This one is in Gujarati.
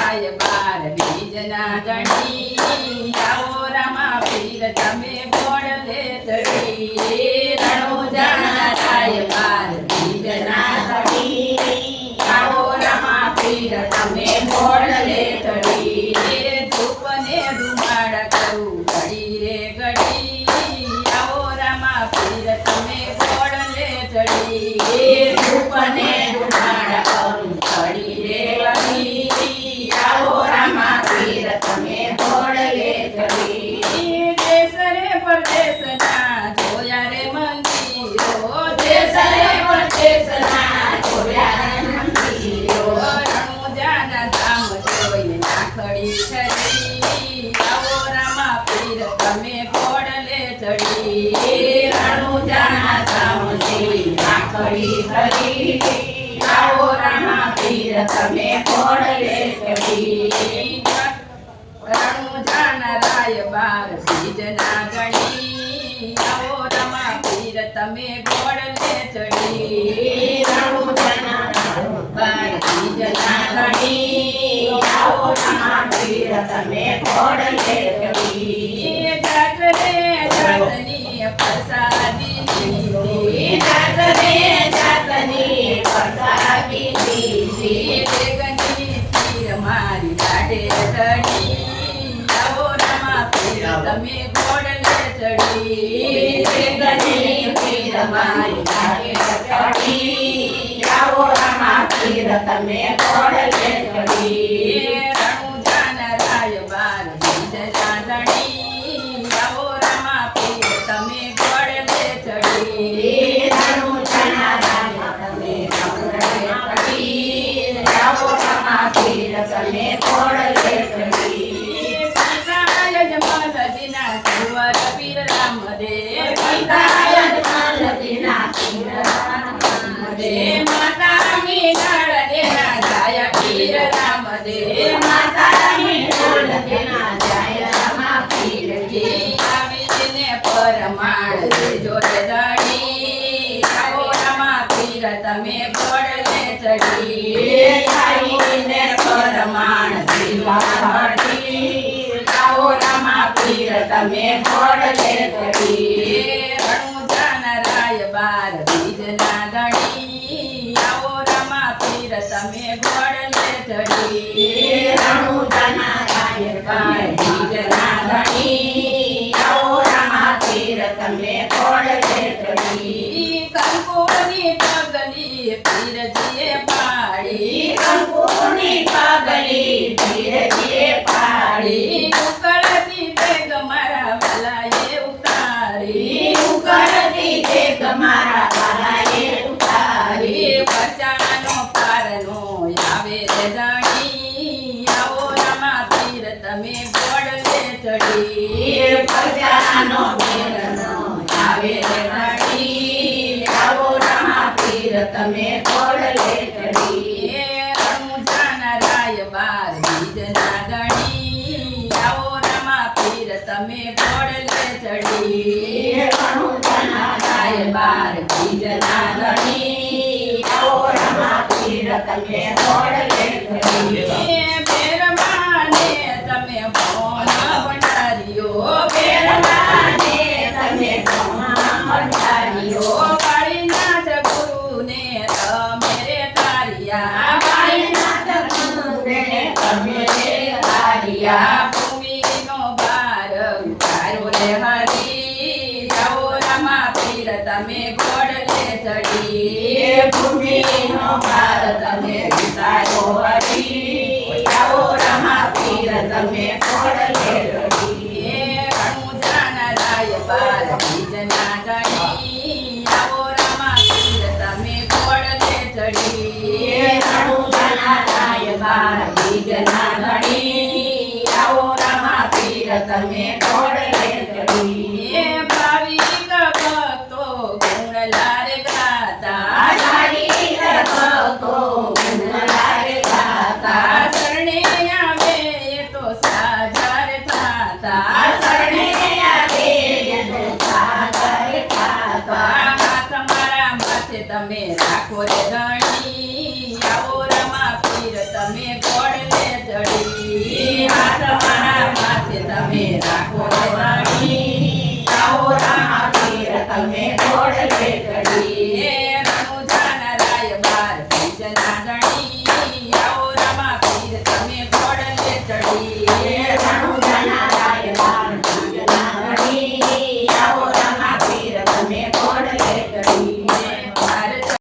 રાય બાર બીજના ધણી આવો રામા પીર તમે ગોળ લે ચડી રણુજાના રાય બાર બીજના ધણી આવો રામા પીર તમે ગોળ લે ચડી ધૂપ ને રૂમાળ કરું ઘડી રે ઘડી આવો રામા પીર તમે ગોળ લે ચડી ધૂપ ને રૂમાળ કરું ઘડી રે ઘડી આવો રામા પીર તમે ગોળ લે ચડી દેશ રે પરદેશના જોયા રે મંદિરો દેશ રે પરદેશના જોયા રે મંદિરો રણુજાના ધામ જોઈને નાખડી છરી આવો રામા પીર તમે ગોળ લે ચડી રણુજાના ધામ જોઈને નાખડી છરી આવો રામા પીર તમે ગોળ લે ચડી રણુજાના રાય બાર બીજના ગણી આવો રામા પીર તમે ગોળ લે ચડી રણુજાના રાય બાર બીજના ગણી આવો રામા પીર તમે ગોળ લે ચડી જાત રે જાતની પ્રસાદી લીધી જાત રે જાતની પ્રસાદી લીધી દેગની તીર મારી લાડે ચડી આવો રામા પીર તમે ગોળ લે ચડી દેગની તીર મારી લાડે ચડી આવો રામા પીર તમે ગોળ લે ચડી રણુજાના રાય બાર બીજના ધણી આવો રામા પીર તમે ગોળ લે ચડી રણુજાના રાય તમે ગોળ લે ચડી આવો રામા પીર તમે ગોળ લે ચડી પિતાય જમલદીના સુવર પીર રામદેવ પિતાય જમલદીના સુવર રામદેવ માતા મીનાળ દેના જાય પીર રામદેવ માતા મીનાળ દેના જાય રામા પીર જી આવીને પરમાણ દેજો રે ધણી આવો રામા પીર તમે ગોળ લે ચડી આવીને પરમાણ દેવા ધણી આવો રામા પીર તમે ગોળ લે ચડી રણુજાના રાય બાર બીજના ધણી આવો રામા પીર તમે ગોળ લે ચડી રણુજાના રાય બાર બીજના ધણી આવો રામા પીર તમે ગોળ લે ચડી કંકુની પગલી પીરજીએ પાડી કંકુની પગલી પીરજીએ પાડી ઉકળતી દેગ મારા વાલાએ ઉતારી ઉકળતી દેગ મારા વાલાએ ઉતારી બચાનો પારનો આવે રે ધણી આવો રામા પીર તમે ગોળ લે ચડી બચાનો પારનો આવે રે ધણી આવો રામા પીર તમે ગોળ લે ચડી રણુજાના રાય બાર બીજના ધણી આવો રામા પીર તમે ગોળ લે ચડી રણુજાના રાય બાર બીજના ધણી આવો રામા પીર તમે ગોળ લે ચડી બેરમાને તમે ફોન ભંડારીઓ બેરમાને તમે ફોન ભંડારીઓ કાળીનાથ ગુરુને તમે રે તારિયા કાળીનાથ ગુરુને તમે રે તારિયા ભૂમિનો ભાર ઉતારો રે હરી આવો રામા પીર તમે ગોળ લે ચડી ભૂમિનો ભાર તમે ઉતારો હરી આવો રામા પીર તમે ગોળ લે ચડી રણુજાના રાય બાર બીજના ધણી આવો રામા પીર તમે ગોળ લે ચડી રણુજાના રાય બાર બીજના ધણી આવો રામા પીર તમે ગોળ લે ચડી ભાવિક ભક્તો ગુણલાર ગાતા ભાવિક ભક્તો ગુણલાર ગાતા શરણે આવે તો સાજર થાતા શરણે આવે તો સાજર થાતા તમારા માથે તમે રાખો રે ધણી આવો રામા પીર તમે ગોળ ચડી હાથ મારા માથે તમે રાખો વણી આવો રામાપીર તમે ઘોડલે ચડી રણુજાના રાય બાર બીજના